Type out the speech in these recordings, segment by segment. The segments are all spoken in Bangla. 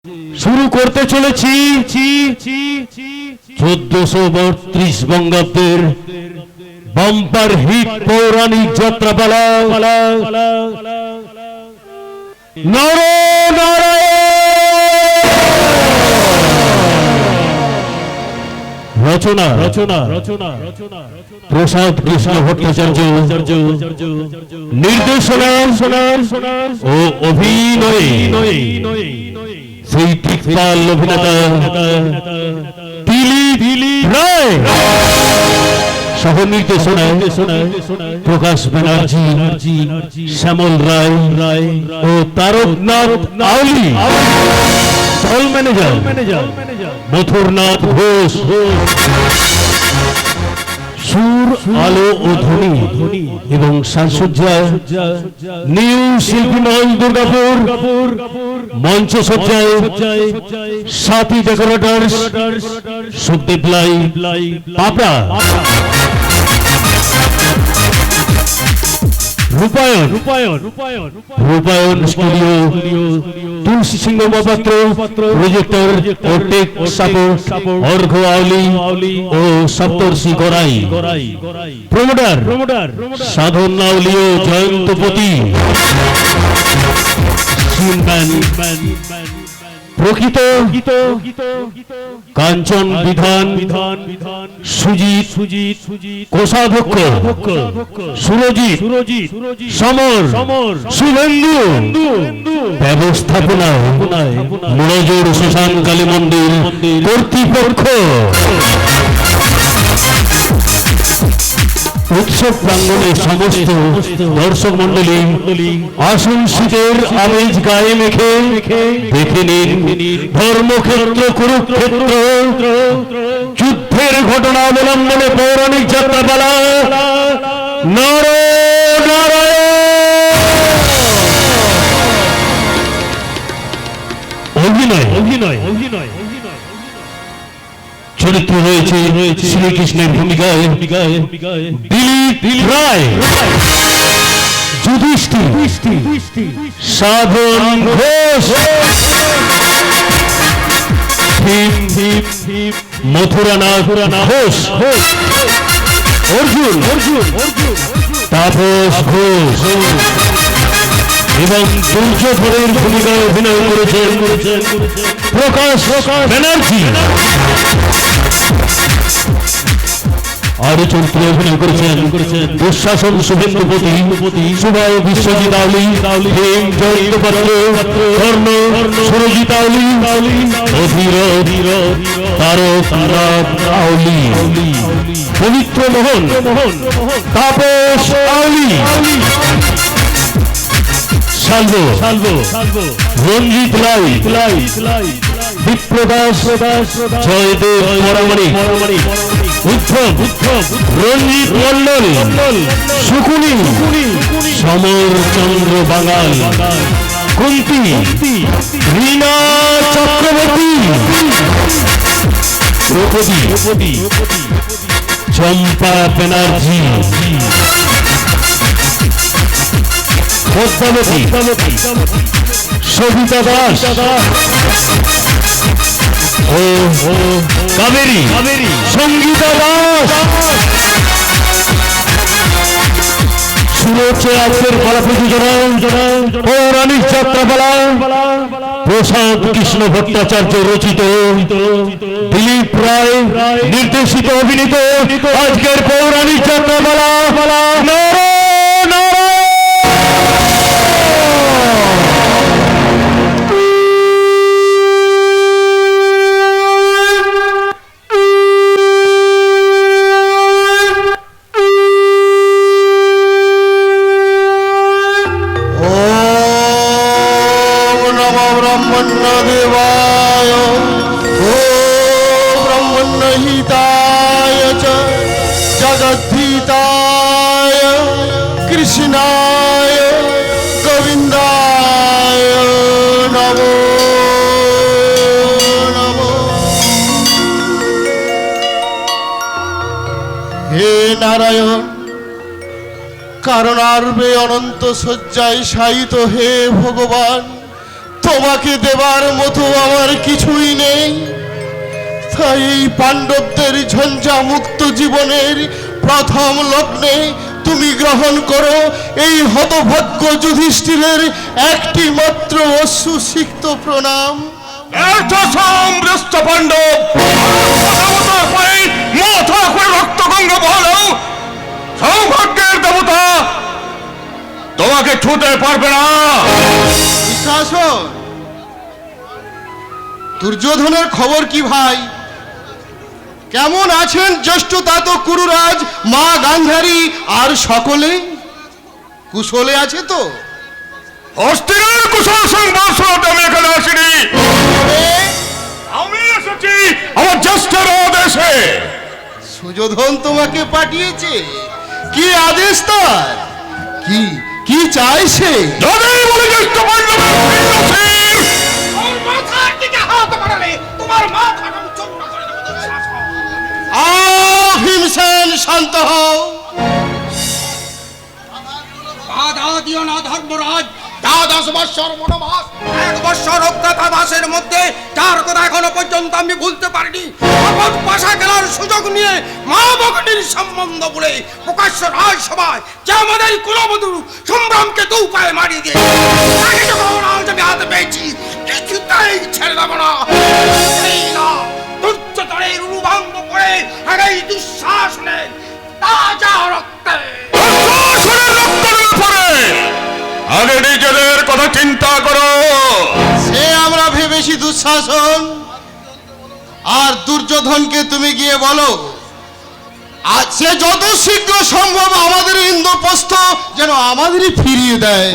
শুরু করতে চলেছি 1432 বঙ্গাব্দের বাম্পার হিট পৌরাণিক যাত্রাপালা রচনা প্রসাদ কৃষ্ণ ভট্টাচার্য, নির্দেশনা ও অভিনয়ে সেই টিকপাল অভিনেতা দিলীপ রায়, সহ নির্দেশনায় প্রকাশ ব্যানার্জি, শ্যামল রায় ও তারকনাথ আউলি, দল ম্যানেজার মথুরনাথ ঘোষ, সুর আলো ও ধ্বনি এবং সাজসজ্জায় নিউ শিল্পী মহল দুর্গাপুর, মঞ্চ সজ্জায় সাথী ডেকোরেটরস সুখদেব লাই পাপড়া, রূপায়ণ স্টুডিও তুলসী সিংহ মহাপাত্র, প্রজেক্টর ও টেক সাপোর্ট অর্ঘ আউলি ও সপ্তর্ষি গড়াই, প্রমোটার সাধন আউলি ও জয়ন্তপতি, প্রকৃত কাঞ্চন বিধান সুজিত কোষাধ্যক্ষ সুরজিৎ সমর শুভেন্দু, ব্যবস্থাপনায় মনোজোর শ্মশান কালী মন্দির কর্তৃপক্ষ। উৎসব প্রাঙ্গণে সমস্ত দর্শক মন্ডলী আসুন শীতের আমেজ গায়ে মেখে দেখে নিন ধর্মক্ষেত্র কুরুক্ষেত্র যুদ্ধের ঘটনা অবলম্বনে পৌরাণিক যাত্রাপালা অভিনয় চরিত্র রয়েছে শ্রীকৃষ্ণের ভূমিকায় দিলীপ রায়, যুধিষ্ঠির সাধন ঘোষ, মথুরানাথ ঘোষ, অর্জুন তাপস ঘোষ এবং দুর্যোধনের ভূমিকায় অভিনয় করেছেন প্রকাশ ব্যানার্জি। আরো চরিত্রে অভিনয় করেছেন দুঃশাসন শুভেন্দুপতি, সুভায় বিশ্বজিৎ আউলি, জয়ন্ত পাত্র, কর্ণ সুরজিৎ আউলি, অধীর তারকনাথ আউলি, পবিত্র মোহন তাপস আউলি, সালভো রঞ্জিত লাই, বিপ্রদাস জয়দেব পরামানিক, উদ্ধব রঞ্জিত মন্ডল, শুকুনি সমর চন্দ্র বাঙাল, কুন্তি রীনা চক্রবর্তী, দ্রৌপদী চম্পা ব্যানার্জি, পদ্মাবতী সবিতা দাস ও কাবেরী সঙ্গীতা দাস। শুরু হচ্ছে আজকের পালা প্রযোজনা পৌরাণিক যাত্রাপালা প্রসাদ কৃষ্ণ ভট্টাচার্য রচিত, দিলীপ রায় নির্দেশিত অভিনীত আজকের পৌরাণিক যাত্রাপালা जगद्धिताय कृष्णाय गोविन्दाय नमो नमो। हे नारायण কারণার্বে অনন্ত শয্যায় শায়িত হে ভগবান, তোমাকে দেবার মতো আমার কিছুই নেই। তাই এই পাণ্ডবদের ঝঞ্ঝা মুক্ত জীবনের প্রথম লগ্নে তুমি গ্রহণ করো এই হতভাগ্য যুধিষ্ঠিরের একটি মাত্র অশ্রুসিক্ত প্রণাম। সৌভাগ্যের দেবতা তোমাকে ছুতে পারবে না। শাসন, দুর্যোধনের খবর কি ভাই? কেমন আছেন জ্যেষ্ঠ তাত কুরুরাজ, মা গান্ধারী আর সকলে কুশলে আছে তো? হস্তিনার কুশল সংবাদ শোনাতে আমি এখানে আসিনি। আমি এসেছি আমার জ্যেষ্ঠের আদেশে। সুযোধন তোমাকে পাঠিয়েছে? কি আদেশ তার? কি কি চাই সে? যদি বলে জ্যেষ্ঠ পাণ্ডবের পিণ্ডশীল। ওর মাথার দিকে হাত বাড়ালে তোমার মাথাটা আমি চূর্ণ করে দেবো দুঃশাসন। ভীমসেন, শান্ত হও। বাধা দিও না ধর্মরাজ। 10 বৎসর বনবাস, 1 বৎসর অজ্ঞাতবাসের মধ্যে যার কথা এখনো পর্যন্ত আমি ভুলতে পারিনি, আপদ পাশা খেলার সুযোগ নিয়ে মা ভগ্নীর সম্বন্ধ বলে প্রকাশ্য রাজসভায় যে আমাদের কুলবধূ সম্ভ্রমকে 2 পায়ে মারিয়ে দিয়ে তাকে যখন আজ আমি হাতে পেয়েছি, কিছুতেই ছেড়ে দেবো না। এই না দুর্যোধনের উলুভঙ্গ করে আগে এই দুঃশাসনের তাজা রক্তে দুঃশাসনের রক্তের ব্যাপারে আগে নিজেদের কথা চিন্তা করো। সে আমরা ভেবেছি দুঃশাসন। আর দুর্যোধনকে তুমি গিয়ে বলো আজ সে যত শীঘ্র সম্ভব আমাদের ইন্দ্রপ্রস্থ যেন আমাদেরই ফিরিয়ে দেয়।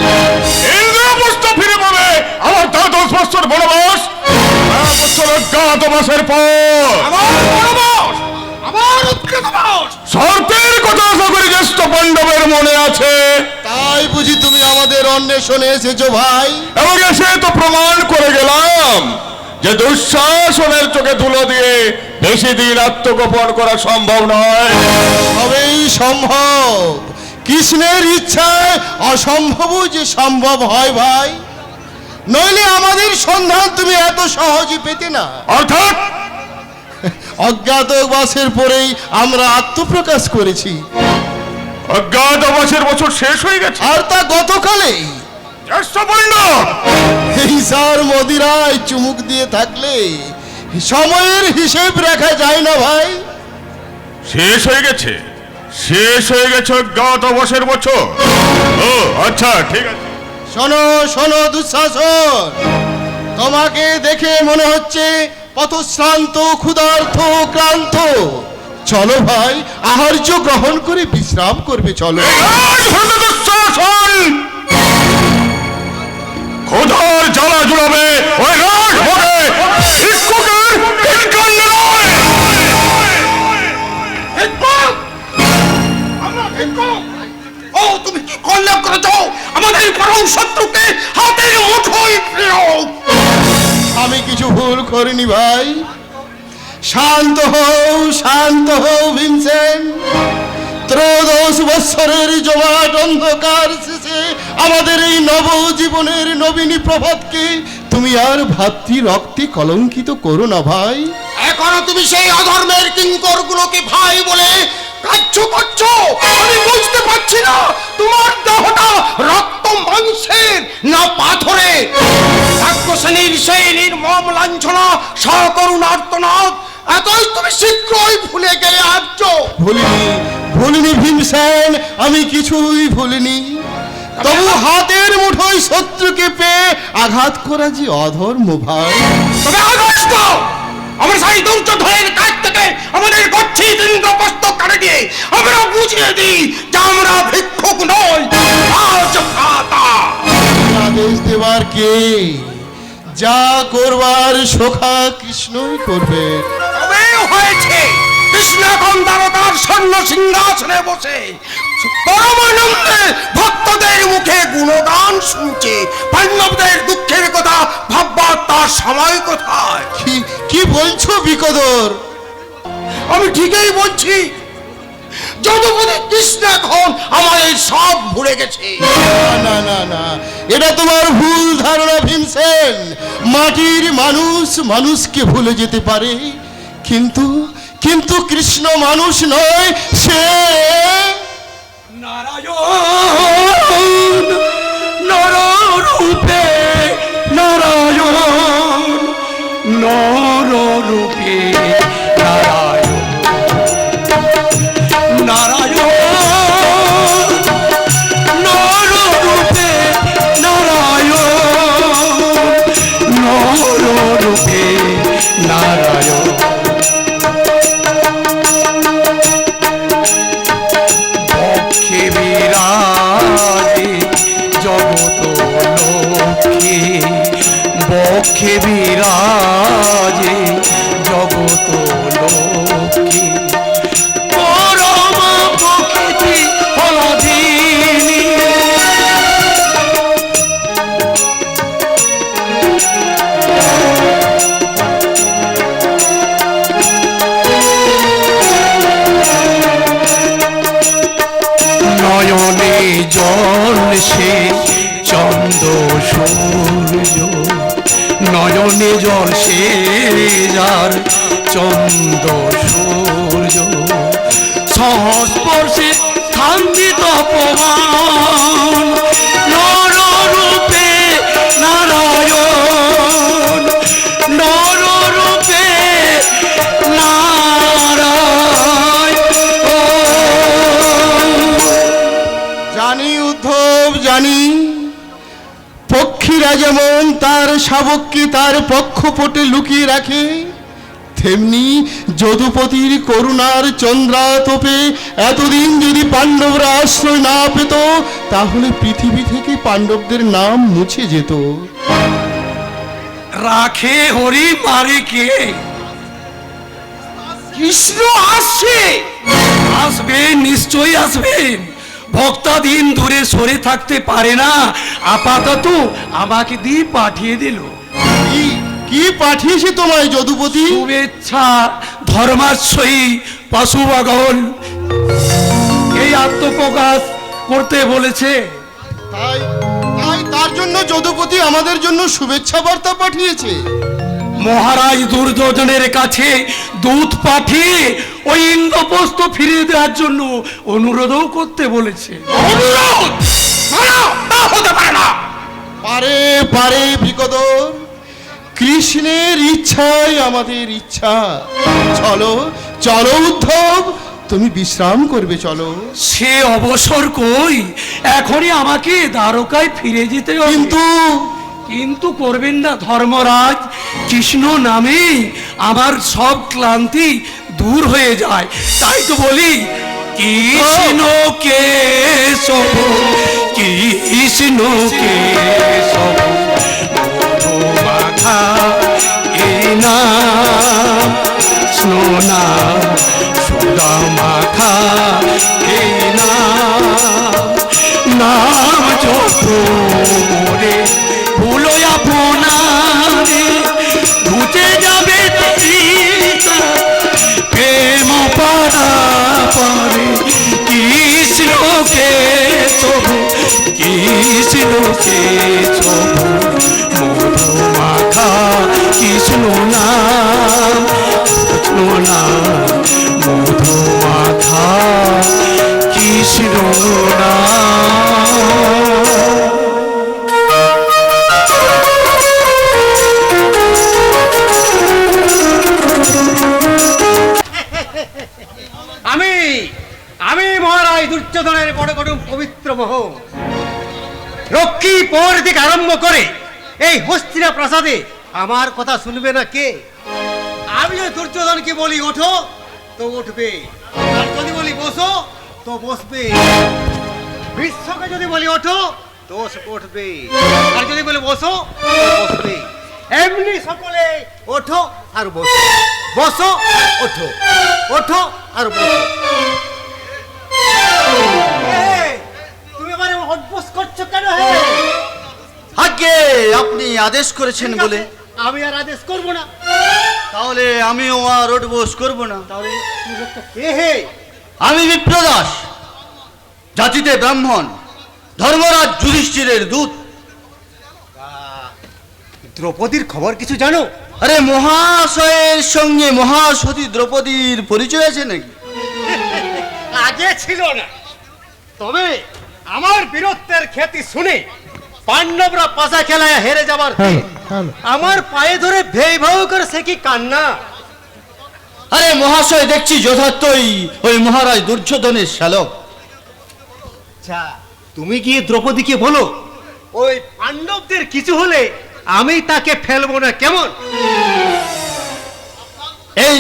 ইন্দ্রপ্রস্থ ফিরে পাবে আমার 10 বছর বনবাস, 1 বছর অজ্ঞাতবাসের পর আবার বনবাস, আবার উৎকৃতবাস। শর্তের কথা আশা করি জ্যেষ্ঠ পাণ্ডবের মনে আছে। তাই বুঝি তুমি আমাদের অন্বেষণে এসেছো ভাই? এবং এসে তো প্রমাণ করে গেলাম যে দুঃশাসনের চোখে ধুলো দিয়ে বেশি দিন আত্মগোপন করা সম্ভব নয়। সবেই সম্ভব, কৃষ্ণের ইচ্ছায় অসম্ভবও যে সম্ভব হয় ভাই। নইলে আমাদের সন্ধান তুমি এত সহজে পেতে না। অর্থাৎ অজ্ঞাতবাসের পরেই আমরা আত্মপ্রকাশ করেছি। অজ্ঞাতবাসের বছর শেষ হয়ে গেছে। আর তা গতকালেই। জ্যেষ্ঠ পাণ্ডব, এই সার মদিরায় চুমুক দিয়ে থাকলে সময়ের হিসেব রাখা যায় না ভাই। শেষ হয়ে গেছে, শেষ হয়ে গেছে অজ্ঞাতবাসের বছর। ও আচ্ছা, ঠিক আছে। শোনো শোনো দুঃশাসন, তোমাকে দেখে মনে হচ্ছে পথশ্রান্ত, ক্ষুধার্ত, ক্লান্ত। চলো ভাই, আহার্য গ্রহণ করে বিশ্রাম করবে। চলো। খোদার জ্বালা জুড়াবে ওই রাজভোগে ভিক্ষুকের ভিক্ষান্ন নয়। ভিক্ষুক! আমরা ভিক্ষুক! ও তুমি কি কল্যাণ করেছ আমাদের পরম শত্রুকে হাতের মুঠোয় ফেরো। আমি কিছু ভুল করিনি ভাই। শান্ত হও, শান্ত হও ভীমসেন। 13 বৎসরের জমাট অন্ধকার শেষে আমাদের এই নবজীবনের নবীনী প্রভাতকে তুমি আর ভাতৃ রক্তে কলঙ্কিত করো না ভাই। এখনো তুমি সেই অধর্মের কিঙ্কর গুলোকে ভাই বলে কাচ্ছ করছো। আমি বুঝতে পারছি না তোমার দেহটা রক্ত মাংসের না পাথরে। রাক্ষসেনীর সেই নির্মম লাঞ্ছনা, সকরুণ আর্তনাদ এতই তুমি শীঘ্রই ভুলে গেলে আর্য। ভুলিনি, ভুলিনি ভীমসেন, আমি কিছুই ভুলিনি। তবু হাতের মুঠোয় শত্রুকে পেয়ে আঘাত করা যে অধর্ম ভাই। তবে আদেশ দাও, আমরা সেই দুর্যোধনের কাছ থেকে আমাদের গচ্ছিত ইন্দ্রপ্রস্থ কাটে দিয়ে আমরা বুঝিয়ে দিই যে আমরা ভিক্ষুক নই, রাজভ্রাতা। আদেশ দেবার কে? যা করবার সখা কৃষ্ণই করবে। তবে হয়েছে কৃষ্ণ এখন তার স্বর্ণ সিংহাসনে বসে পরমানন্দে ভক্তদের মুখে গুণগান শুনছে। পাণ্ডবদের দুঃখের কথা ভাববার তার সময় কোথায়? কি কি বলছো বিকদর? আমি ঠিকই বলছি। যদুপতি কৃষ্ণ এখন আমাদের সব ভুলে গেছে। না না না, এটা তোমার ভুল ধারণা ভীমসেন। মাটির মানুষ মানুষকে ভুলে যেতে পারে, কিন্তু কিন্তু কৃষ্ণ মানুষ নয়, সে নারায়ণ নররূপে, নারায়ণ নররূপে, নারায়ণ নারায়ণ নররূপে, নারায়ণ নররূপে, নারায়ণ পক্ষে বিরাজে জগত লক্ষ্মী, বক্ষে বিরাজে জগত লক্ষ্মী, পরম প্রকৃতি ফলাধীনী। নয়নে জল সে চন্দ্র সূর্য, নয়নে জল সে যার চন্দ্র সূর্য, সংস্পর্শে শান্তি তপমান, নররূপে নারায়ণ নররূপে জানি উদ্ধব জানি, পক্ষীরা যেমন তার শাবককে তার পক্ষপটে লুকিয়ে রাখে, তেমনি যদুপতির করুণার চন্দ্রাতপে এতদিন যদি পাণ্ডবরা আশ্রয় না পেত, তাহলে পৃথিবী থেকে পাণ্ডবদের নাম মুছে যেত। রাখে হরি মারে কে? কৃষ্ণ আসছে, আসবেন নিশ্চয়ই আসবেন। ভক্তাদিন দূরে সরে থাকতে পারে না, আপাতত আমাকে দিয়ে পাঠিয়ে দিল। কি পাঠিয়েছে তোমায় যদুপতি? শুভেচ্ছা ধর্মাশ্রয়ী পশুপাগল এই আত্মপ্রকাশ করতে বলেছে। তাই তাই তার জন্য যদুপতি আমাদের জন্য শুভেচ্ছা বার্তা পাঠিয়েছে। মহারাজ দুর্যোধনের কাছে দূত পাঠিয়ে ওই ইন্দ্রপ্রস্থ ফিরিয়ে দেওয়ার জন্য অনুরোধও করতে বলেছে। অনুরোধ না, হতে পারে না। পারে পারে বিকদর, কৃষ্ণের ইচ্ছাই আমাদের ইচ্ছা। চলো চলো উদ্ধব, তুমি বিশ্রাম করবে, চলো। সে অবসর কই, এখনই আমাকে দ্বারকায় ফিরে যেতে হবে। কিন্তু করবেন না ধর্মরাজ, কৃষ্ণ নামে আমার সব ক্লান্তি দূর হয়ে যায়। তাই তো বলি কৃষ্ণ কেশব, কৃষ্ণ কেশব মধুমাখা এই নাম, স্নোনা সুদা মাখা এই নাম যত মোরে ভুলো আপনারে, ঘুচে যাবে প্রেম পারা পারে। কৃষ্ণকে তবু, কৃষ্ণকে তবু মধুমাখা কৃষ্ণ নাম, কৃষ্ণ নাম মধুমাখা কৃষ্ণ নাম। আমি মহারাজ দুর্যোধনের বড় কটুম পবিত্র মোহ রক্ষী পর থেকে আরম্ভ করে এই হস্তিনা প্রাসাদে আমার কথা শুনবে না কে? আমি যদি দুর্যোধনকে বলি ওঠো তো উঠবে, আর যদি বলি বসো তো বসবে। বিশ্বকে যদি বলি ওঠো তো উঠবে, আর যদি বলি বসো তো বসবে। এমনি সকলে ওঠো আর বসো, বসো ওঠো, ওঠো আর বসো। তুমি এবারে অভ্যাস করছো কেন? আগে আপনি আদেশ করেছেন বলে আমি আর আদেশ করব না। তাহলে আমিও আর ওঠবোস করব না। তাহলে তুমি লোকটা কে হে? আমি বিপ্রদাস, জাতিতে ব্রাহ্মণ, ধর্মরাজ যুধিষ্ঠিরের দূত। দ্রৌপদীর খবর কিছু জানো? আরে মহাশয়ের সঙ্গে মহাসতী দ্রৌপদীর পরিচয় আছে নাকি? আগে ছিল না, তবে আমার বীরত্বের খ্যাতি শুনে পাণ্ডবরা পাশা খেলায় হেরে যাবার দিন আমার পায়ে ধরে ভেই ভাউ করে সে কি কান্না! আরে মহাশয় দেখছি যথার্থই ওই মহারাজ দুর্যোধনের শ্যালক। আচ্ছা, তুমি গিয়ে দ্রৌপদীকে বলো ওই পাণ্ডবদের কিছু হলে আমি তাকে ফেলবো না, কেমন? এই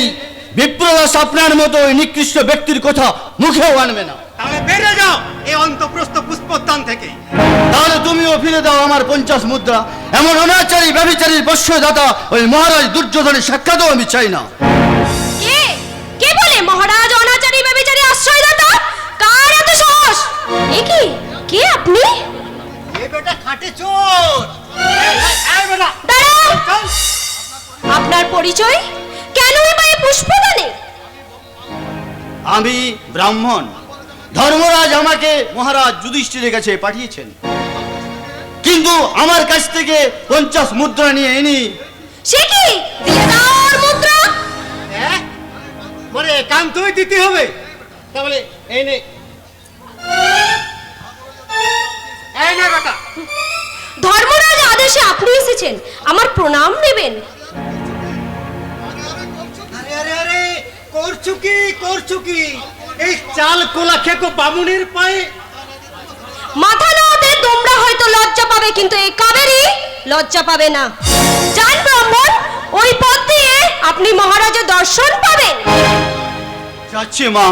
বিপ্রদাস আপনার মতো ওই নিকৃষ্ট ব্যক্তির কথা মুখেও আনবে না। তাহলে বেরিয়ে যাও এই অন্তঃপ্রস্থ পুষ্পস্থান থেকে। তাহলে তুমিও ফিরে দাও আমার 50 মুদ্রা। এমন অনাচারী ব্যভিচারীর বস্যদাতা ওই মহারাজ দুর্যোধনের সাক্ষাৎও আমি চাই না। কে কে বলে মহারাজ অনাচারী ব্যভিচারী আশ্রয়দাতা? কার এত সাহস? এ কি, কে আপনি? এ বেটা খাটে চোর! এই বেটা দাঁড়াও! চল! আপনার পরিচয়? কেনই বা এই পুষ্পদানে? আমি ব্রাহ্মণ, ধর্মরাজ আমাকে মহারাজ যুধিষ্ঠিরের কাছে পাঠিয়েছেন, কিন্তু আমার কাছ থেকে 50 মুদ্রা নিয়ে এনি। সে কি, দিয়ে দাও ওর মুদ্রা। হ্যাঁ? মানে একান্তই দিতে হবে? তাহলে এই নে, এই নে বেটা। ধর্মরাজ আদেশে আপনি এসেছেন, আমার প্রণাম নেবেন। আরে আরে আরে, করছু কি এই চাল কোলা খেকো বামুনের পায়ে? মাথা নাতে তোমরা হয়তো লজ্জা পাবে, কিন্তু এই কাবেরী লজ্জা পাবে না। যান ব্রাহ্মণ, ওই পথ দিয়ে আপনি মহারাজের দর্শন পাবেন। যাচ্ছি মা,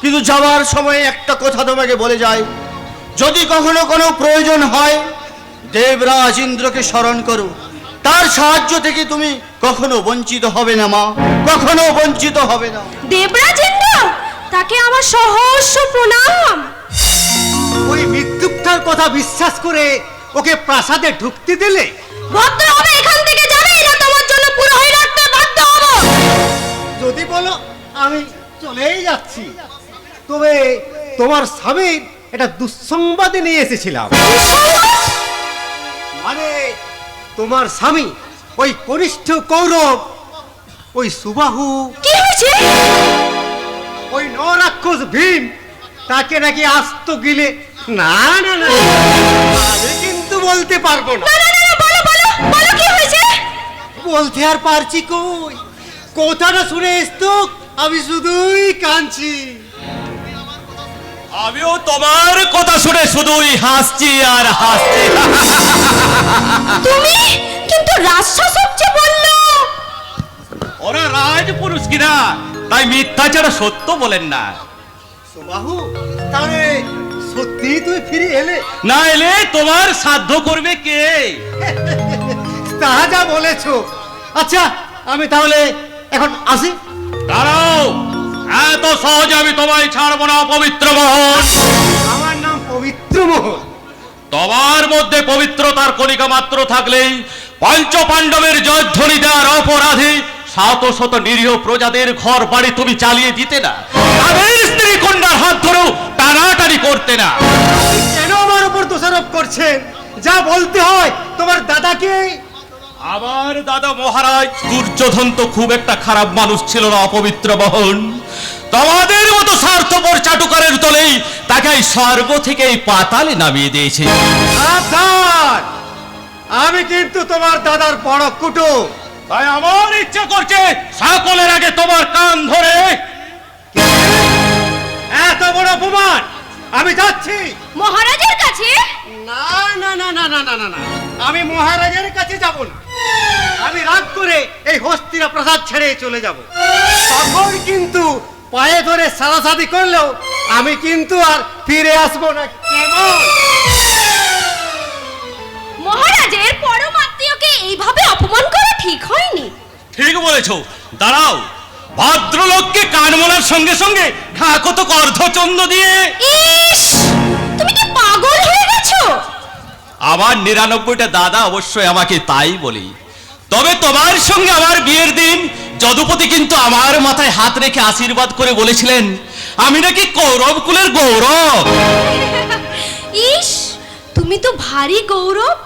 কিন্তু যাওয়ার সময় একটা কথা তোমাকে বলে যাই, যদি কখনো কোনো প্রয়োজন হয় দেবরাজ ইন্দ্রকে স্মরণ করো, তার সাহায্য থেকে তুমি কখনো বঞ্চিত হবে না মা, কখনো বঞ্চিত হবে না। দেবরাজ ইন্দ্র, তাকে আমার সহস্র প্রণাম। ওই মৃত্যুকটার কথা বিশ্বাস করে ওকে প্রাসাদে ঢুকতে দিলে? ভদ্র হবে এখান থেকে যাবেই না, তোমার জন্য পুরোহিত রাখতে বাধ্য হব। যদি বলো আমি চলেই যাচ্ছি, তবে তোমার স্বামীর এটা দুঃসংবাদে নিয়ে এসেছিলাম। মানে তোমার স্বামী ওই কনিষ্ঠ কৌরব, ওই সুবাহু, কি হয়েছে? ওই নরাক্ষস ভীম তাকে নাকি আস্ত গিলে। না না না, আমি কিন্তু বলতে পারবো না। না না না, বলো বলো বলো, কি হয়েছে? বলতে আর পারছি কই, কথাটা শুনে এসতো আমি শুধুই কাঁদছি। আমিও তোমার কথা শুনে শুধুই হাসছি আর হাসছি। তুমি কিন্তু রাজশাসক যে বললো। ওরা রাজপুরুষ কিনা, তাই মিথ্যা ছাড়া সত্য বলেন না। সুবাহু, তাহলে সত্যি তুই ফিরে এলে? না এলে তোমার সাধ্য করবে কে? তা যা বলেছো। আচ্ছা, আমি তাহলে এখন আসি। দাঁড়াও, এত সহজে আমি তোমায় ছাড়বো না পবিত্র মোহন। আমার নাম পবিত্র মোহন। তোমার মধ্যে পবিত্রতার কণিকা মাত্র থাকলেই পঞ্চ পাণ্ডবের জয়ধ্বনি দেওয়ার অপরাধে শত শত নিরীহ প্রজাদের ঘর বাড়ি তুমি চালিয়ে দিতে না, তাদের স্ত্রী কন্যার হাত ধরেও টানাটানি করতে না। আপনি কেন আমার উপর দোষারোপ করছেন? যা বলতে হয় তোমার দাদাকে। আমার দাদা মহারাজ দুর্যোধন তো খুব একটা খারাপ মানুষ ছিল না অপবিত্র মোহন। তোমাদের মতো স্বার্থপর চাটুকারের তলেই তাকে এই স্বর্গ থেকে এই পাতালে নামিয়ে দিয়েছে। সাবধান, আমি কিন্তু তোমার দাদার বড় কুটুম। তাই আমার ইচ্ছা করছে সকলের আগে তোমার কান ধরে। এত বড় অপমান! আমি যাচ্ছি। মহারাজের কাছে? না না না না না না না না, আমি মহারাজের কাছে যাব না। আমি রাগ করে এই হস্তিনা প্রাসাদ ছেড়ে চলে যাব। তখন কিন্তু পায়ে ধরে সারাসাদি করলেও আমি কিন্তু আর ফিরে আসবো না, কেমন? মহারাজের পরম আত্মীয়কে এইভাবে অপমান করা ঠিক হয়নি। ঠিক বলেছো। দাঁড়াও, ভদ্রলোককে কানমোলার সঙ্গে সঙ্গে ঢাকো তো অর্ধচন্দ্র দিয়ে। ইস, তুমি কি পাগল হয়ে গেছো? আমার 99টা দাদা অবশ্যই আমাকে তাই বলি। তবে তোমার সঙ্গে আমার বিয়ের দিন যদুপতি কিন্তু আমার মাথায় হাত রেখে আশীর্বাদ করে বলেছিলেন, আমি নাকি কৌরব কুলের গৌরব। ইস, তুমি তো ভারী গৌরব।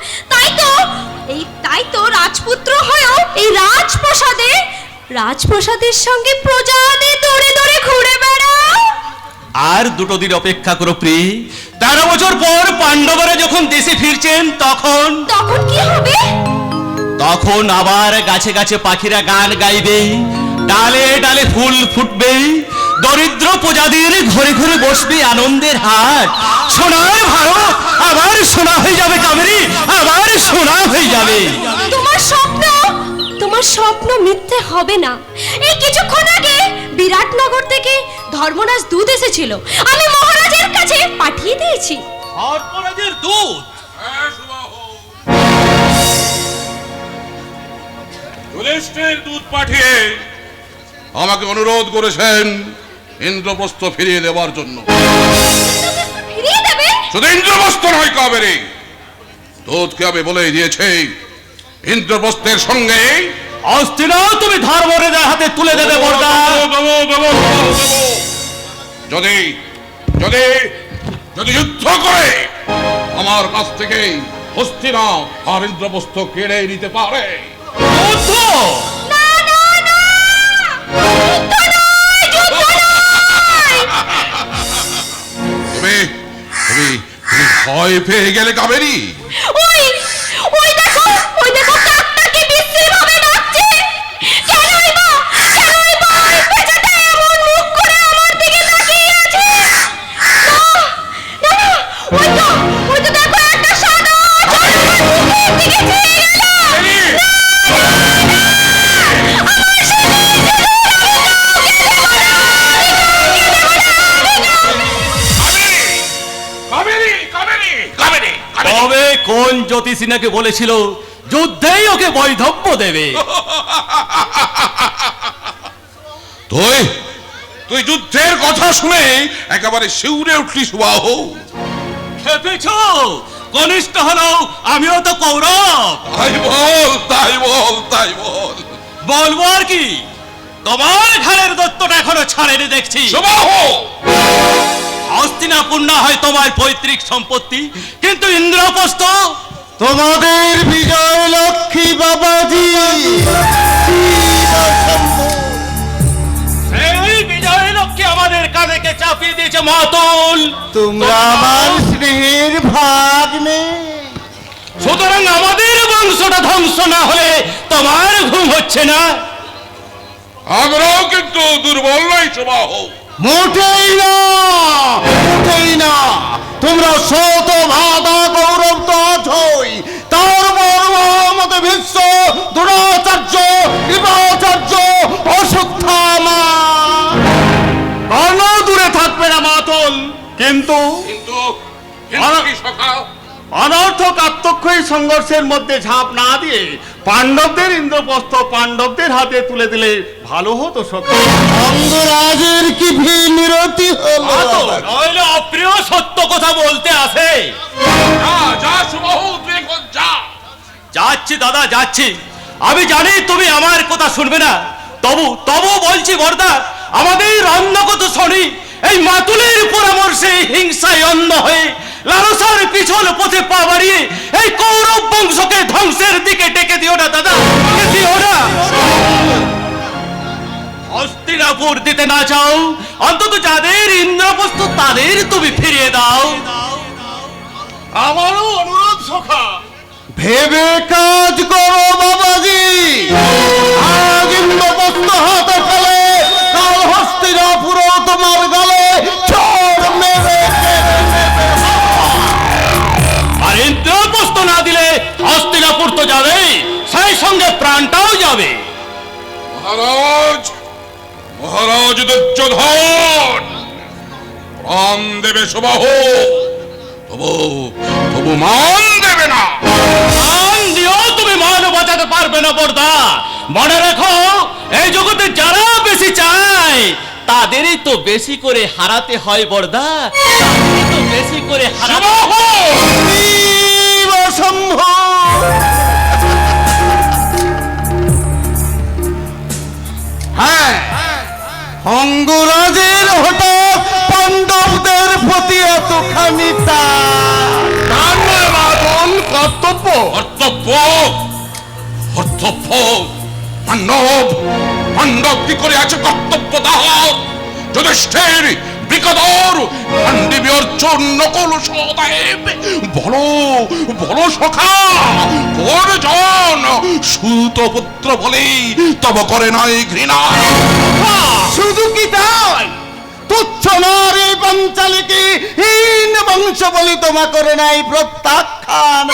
তাই তো রাজপুত্র হয়েও এই রাজপ্রাসাদের সঙ্গে প্রজাদের দৌড়ে দৌড়ে ঘুরে বেড়াও। আর দুটো দিন অপেক্ষা করো প্রি, 13 বছর পর পাণ্ডবরা যখন দেশে ফিরছেন তখন কি হবে? তখন আবার গাছে গাছে পাখিরা গান গাইবে, ডালে ডালে ফুল ফুটবে, দরিদ্র প্রজাদের ঘরে ঘরে বসবে আনন্দের হাট। সোনার ভারত আবার সোনা হয়ে যাবে কাবেরী, আবার সোনা হয়ে যাবে। তোমার স্বপ্ন মিথ্যে হবে না। এই কিছুক্ষণ আগে বিরাটনগর থেকে ধর্মরাজ দূত এসেছিল, আমি মহারাজের কাছে পাঠিয়ে দিয়েছি। ধর্মরাজের দূত? যুধিষ্ঠির দূত পাঠিয়ে আমাকে অনুরোধ করেছেন ইন্দ্রপ্রস্থ ফিরিয়ে দেওয়ার জন্য। ফিরিয়ে দেবে? শুধু ইন্দ্রপ্রস্থ নয় কাবেরী, দূতকে আমি বলে দিয়েছি ইন্দ্রপ্রস্থের সঙ্গে হস্তিনাও তুমি ধর্মরাজের হাতে তুলে দেবে বরদা। যদি যদি যদি যুদ্ধ করে আমার কাছ থেকে হস্তিনা আর ইন্দ্রপ্রস্থ কেড়ে নিতে পারে। যুদ্ধ? না না না, যুদ্ধ নয়, যুদ্ধ নয়। তুমি তুমি তুমি ভয় পেয়ে গেলে কাবেরী? ওই দেখো কাকটা কি বিশ্রীভাবে ডাকছে। কেনই বা ওই বেচাটা এমন মুখ করে আমার দিকে তাকিয়ে আছে? না, ওই তো দেখো একটা সাদা জলপাই মুখের দিকে চেয়ে গেল। কাবেরী কাবেরী কাবেরী তবে কোন জ্যোতিষী নাকি বলেছিল যুদ্ধেই ওকে বৈধব্য দেবে? তুই তুই যুদ্ধের কথা শুনে একেবারে শিউরে উঠলি সুবাহু। খেপেছ? কনিষ্ঠ হলো আমিও তো কৌরব। তাই বল বলবো আর কি, তোমার ঘরের দত্তটা এখনো ছাড়েনি দেখছি। সুবাহু হস্তিনাপুর না হয় তোমার পৈতৃক সম্পত্তি, কিন্তু ইন্দ্রপ্রস্থ তোমাদের বিজয় লক্ষ্মী বাবাজি। এই বিজয় লক্ষ্মী আমাদের কাঁধেকে চাপিয়ে দিয়েছে মাতুল। তোমরা আমার স্নেহের ভাগ নেই। সুতরাং আমাদের বংশটা ধ্বংস না হলে তোমার ঘুম হচ্ছে না। আমরাও কিন্তু দুর্বল নই সুবাহু। মোটেই না। তোমরা শত ভাতা গৌরব তো আছোই, তার বড় আমাদের ভীষ্ম, দ্রোণাচার্য, কৃপাচার্য, অশ্বত্থামা কর্ণ দূরে থাকবে না মাতল। কিন্তু কিন্তু কি সখা, অনর্থক আত্মক্ষয়ী সংঘর্ষের মধ্যে ঝাঁপ না দিয়ে পাণ্ডবদের ইন্দ্রপ্রস্থ পাণ্ডবদের হাতে তুলে দিলে ভালো হতো সখা। অঙ্গরাজের কি ভিনরতি হলো? নইলে অপ্রিয় সত্য কথা বলতে আসে। যা সুবাহু, তুই এখন যা। যাচ্ছি দাদা, যাচ্ছি। আমি জানি তুমি আমার কথা শুনবে না, তবু বলছি বরদা, আমাদের অন্নগত শনি এই মাতুলের পরামর্শে হিংসায় অন্ধ হয়ে লালসার পিছল পথে পা বাড়িয়ে এই কৌরব বংশকে ধ্বংসের দিকে ডেকে দিও না দাদা, দিও না। হস্তিনাপুর দিতে না চাও, অন্তত যাদের ইন্দ্রপ্রস্থ তাদের তুমি ফিরিয়ে দাও। আমারও অনুরোধ সখা, ভেবে কাজ করো বাবাজি। আজ ইন্দ্রপ্রস্থ হাতে ফেলে কাল হস্তিনাপুর তোমার গলে চোর মেরে আর ইন্দ্রপ্রস্থ না দিলে হস্তিনাপুর তো যাবে, সেই সঙ্গে প্রাণটাও যাবে। মহারাজ দুর্যোধন প্রাণ দেবে সুবাহু, তবু মান দেবে না। মান দিও, তুমি মান বাঁচাতে পারবে না বরদা। মনে রাখো, এই জগতে যারা বেশি চায় তাদেরই তো বেশি করে হারাতে হয় বরদা, তাদেরই তো বেশি করে হারাতে হ্যাঁ, অঙ্গরাজের হঠাৎ পাণ্ডবদের প্রতি এতখানি কর্তব্য কর্তব্য কর্তব্য পাণ্ডব পাণ্ডব কি করে আছে কর্তব্য দাহ যুধিষ্ঠির বিকদর পাণ্ডবী অর্জুন নকুল সহদেব বলো বলো সখা অর্জুন সুতপুত্র বলেই তব করে নাই ঘৃণা শুধু কি তাই তুচ্ছ নারী পঞ্চালিকে হীন বংশ বলি তোমা করে নাই প্রত্যাখ্যান।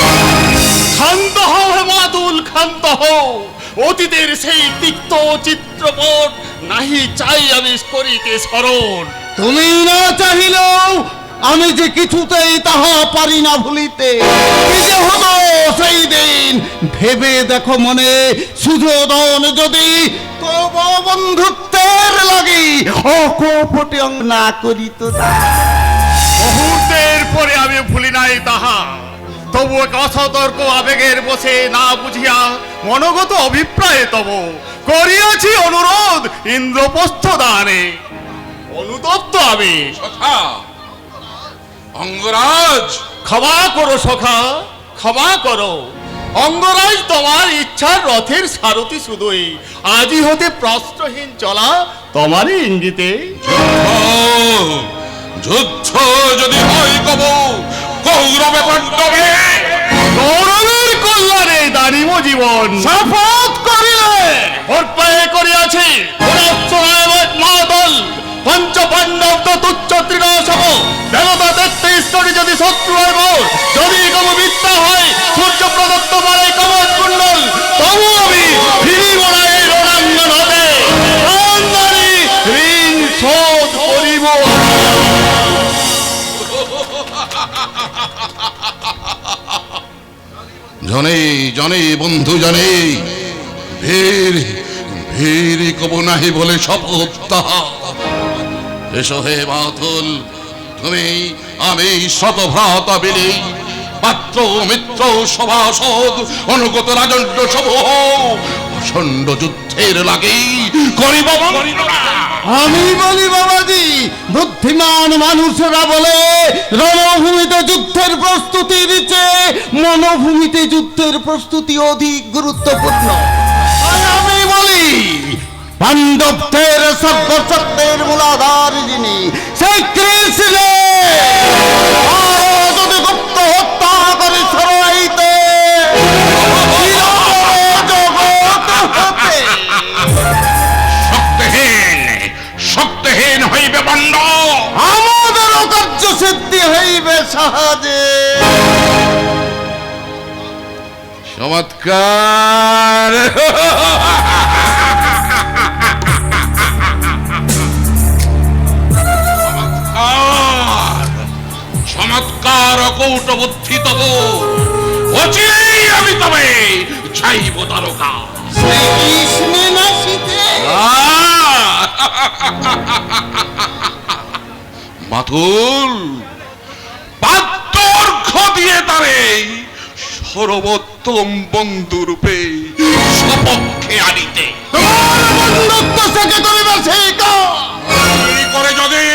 ক্ষান্ত হও হে মাতুল, ক্ষান্ত হও। অতীতের সেই তিক্ত চিত্রপট নাহি চাই আমি করিতে স্মরণ। তুমি না চাহিলেও আমি যে কিছুতেই তাহা পারি না ভুলিতে। কি যে হতো সেই দিন ভেবে দেখো মনে, সুযোধন যদি তব বন্ধুত্বের লাগি অকপটে না করিত। মুহূর্তের পরে আমি ভুলি নাই তাহা, তবু এক অসতর্ক আবেগের বসে না বুঝিয়া মনোগত অভিপ্রায়ে তব করিয়াছি অনুরোধ ইন্দ্রপ্রস্থ দানে। অনুতপ্ত আমি। সখা অঙ্গরাজ ক্ষমা করো সখা, ক্ষমা করো। অঙ্গরাজ তোমার ইচ্ছার রথের সারথি শুধুই, আজই হতে প্রশ্নহীন চলা তোমারই ইঙ্গিতে। যুদ্ধ যদি হয় কব কৌরবে পাণ্ডবে কৌরবের কল্যাণে দাঁড়িব জীবন। শপথ করিলে অর্পায় করিয়াছি মাদল পঞ্চ পাণ্ডব তো তুচ্ছ তৃণসম দেবতা 33 কোটি যদি শত্রু হয় মোর, যদি কম বিদ্যা হয় সূর্য প্রদত্ত মারে কবচ কুণ্ডল, তবু আমি ফিরিব না এই রণাঙ্গন হতে। প্রাণদানি ঋণ শোধ করিব। জনে জনে বন্ধু জনে ভীর ভীর কব নাহি বলে শপথ তাহা। এসো হে মাতুল, তুমি আমি শতভ্রাতা বিলি পাত্র মিত্র সভাসদ অনুগত রাজন্য সব অখণ্ড যুদ্ধের লাগি করিব বন্দনা। আমি বলি বাবাজি, বুদ্ধিমান মানুষরা বলে রণভূমিতে যুদ্ধের প্রস্তুতির চেয়ে মনোভূমিতে যুদ্ধের প্রস্তুতি অধিক গুরুত্বপূর্ণ। আর আমি বলি পাণ্ডবদের সর্বশক্তির মূলাধার যিনি, সেই কৃষ্ণ যদি গুপ্ত হত্যা করে সরাইতে শক্তিহীন শক্তিহীন হইবে পাণ্ড, আমাদেরও কার্য সিদ্ধি হইবে সহজে। চমৎকার চমৎকার অকৌট বুদ্ধি তব অচিরেই আমি তবে চাইব তারকা। শ্রীকৃষ্ণে নাসিতে মাতুল পাত্তর্ঘ দিয়ে তারে সর্বোত্তম বন্ধু রূপে সপক্ষে আনিতে তোমার বন্ধুত্ব থেকে করিবে সেই কাজ। কি করে যদি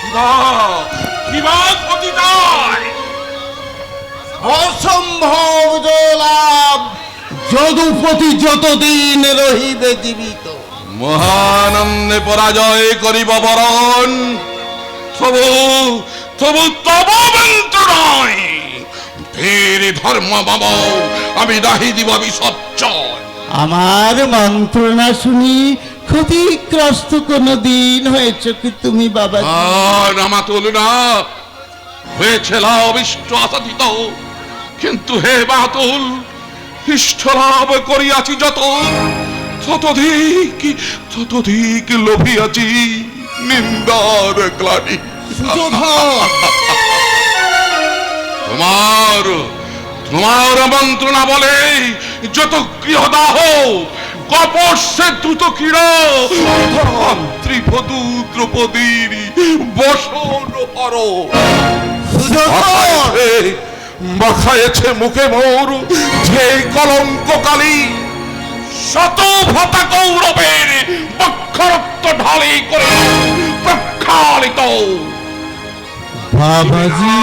কিবা কিবা ক্ষতি যায় অসম্ভব জলাভ যদুপতি যতদিন রহিবে জীবিত। মহানন্দে পরাজয় করিব বরণ, তবু তবু তব মন্ত্র নয় বীর ধর্ম বাব আমি নাহি দিব বিসর্জন। আমার মন্ত্রণা শুনি ক্ষতিগ্রস্ত কোন দিন হয়েছ কি তুমি বাবা? রামাতুল না হয়েছিল অবিষ্ট আসাদিত, কিন্তু হে বাতুল ইষ্ট লাভ করিয়াছি যত, ততধিক ততধিক লোভিয়াছি নিন্দার গ্লানি। তোমার তোমার মন্ত্রণা বলে যত গৃহদাহ কপর্ষে দ্রুত ক্রীড়া ত্রিপদু দ্রৌপদীর বসন হর মাখায়েছে মুখে মোর যে কলঙ্ক কালী, শত ভতা কৌরবের বক্ষরক্ত ঢালি করে প্রক্ষালিত। বাবাজি,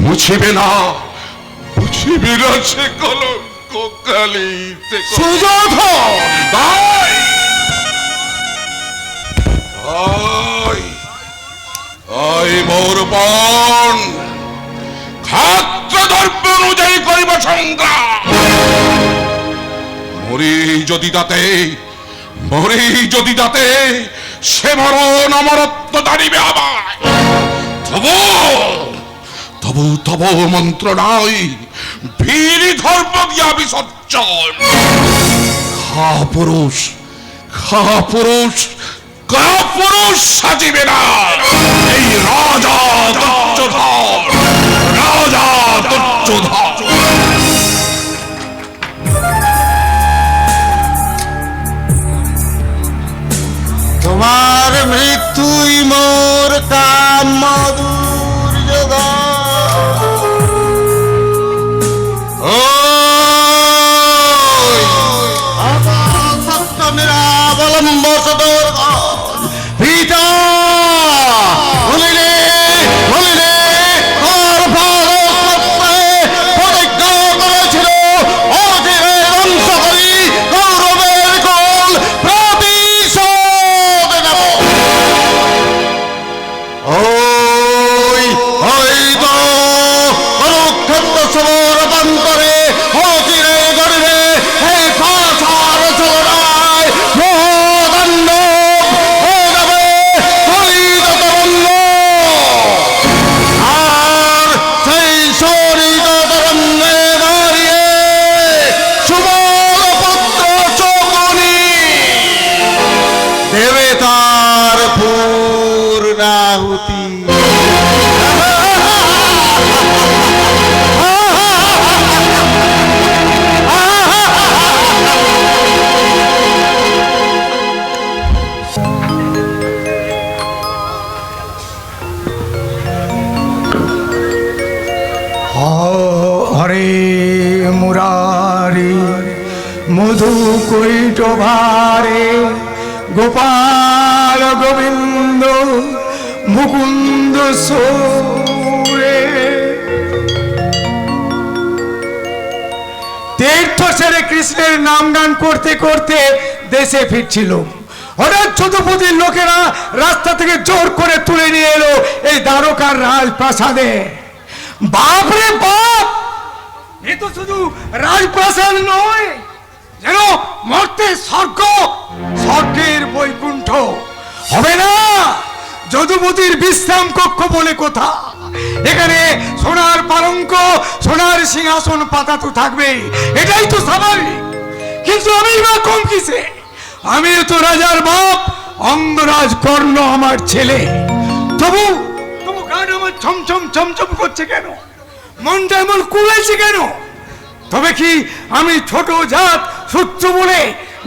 মুছিবে না সে কলঙ্ক কালিতে। সুযোধন! তাই আই মোর পণ খাদ্য দ্রব্য অনুযায়ী করিব সংগ্রাম। মরি যদি তাতে সে মরণ অমরত্ব দাঁড়িবে আমায়। তবু মন্ত্র নাই, ভীর ধর্ম দিয়া বিসর্জন। কাপুরুষ সাজিবে না এই রাজা তুচ্ছধর। তোমার মৃত্যুই মোর কাম্য দুর্যোধন। সত্যমেরা অবলম্ব সদর পিতা বলিলে প্রতিজ্ঞা করেছিল অচিরে ধ্বংস করি গৌরবের কুল প্রতিশোধ নেব। কুরুক্ষেত্র সমরপান্তরে অচিরে গড়বে এই পাথার চলনায় মহাদণ্ড হয়ে যাবে শরিত তরঙ্গ। আর সেই শরিত তরঙ্গে দাঁড়িয়ে সুবল পুত্র শকুনি দেবে তার পূর্ণাহুতি। হরে মুরারি মধু কৈট ভারে গোপাল গোবিন্দ মুকুন্দ সৌরে। তীর্থ সেরে কৃষ্ণের নাম গান করতে করতে দেশে ফিরছিল। হঠাৎ যদুপতির লোকেরা রাস্তা থেকে জোর করে তুলে নিয়ে এলো এই দ্বারকার রাজপ্রাসাদে। বাপরে বাপ, এ তো শুধু রাজপ্রাসাদ নয়, যেন মর্তের স্বর্গ, স্বর্গের বৈকুণ্ঠ। হবে না, যদুপতির বিশ্রাম কক্ষ বলে কথা। এখানে সোনার পালঙ্ক, সোনার সিংহাসন পাতা তো থাকবে, এটাই তো স্বাভাবিক। কিন্তু আমি বা কম কিসে? আমি তো রাজার বাপ, অঙ্গরাজ কর্ণ আমার ছেলে। তবু গান আমার ছমছম ছমছম করছে কেন? মনটা এমন কুড়াইছে কেন? তবে কি আমি ছোট জাত সূত্র বলে?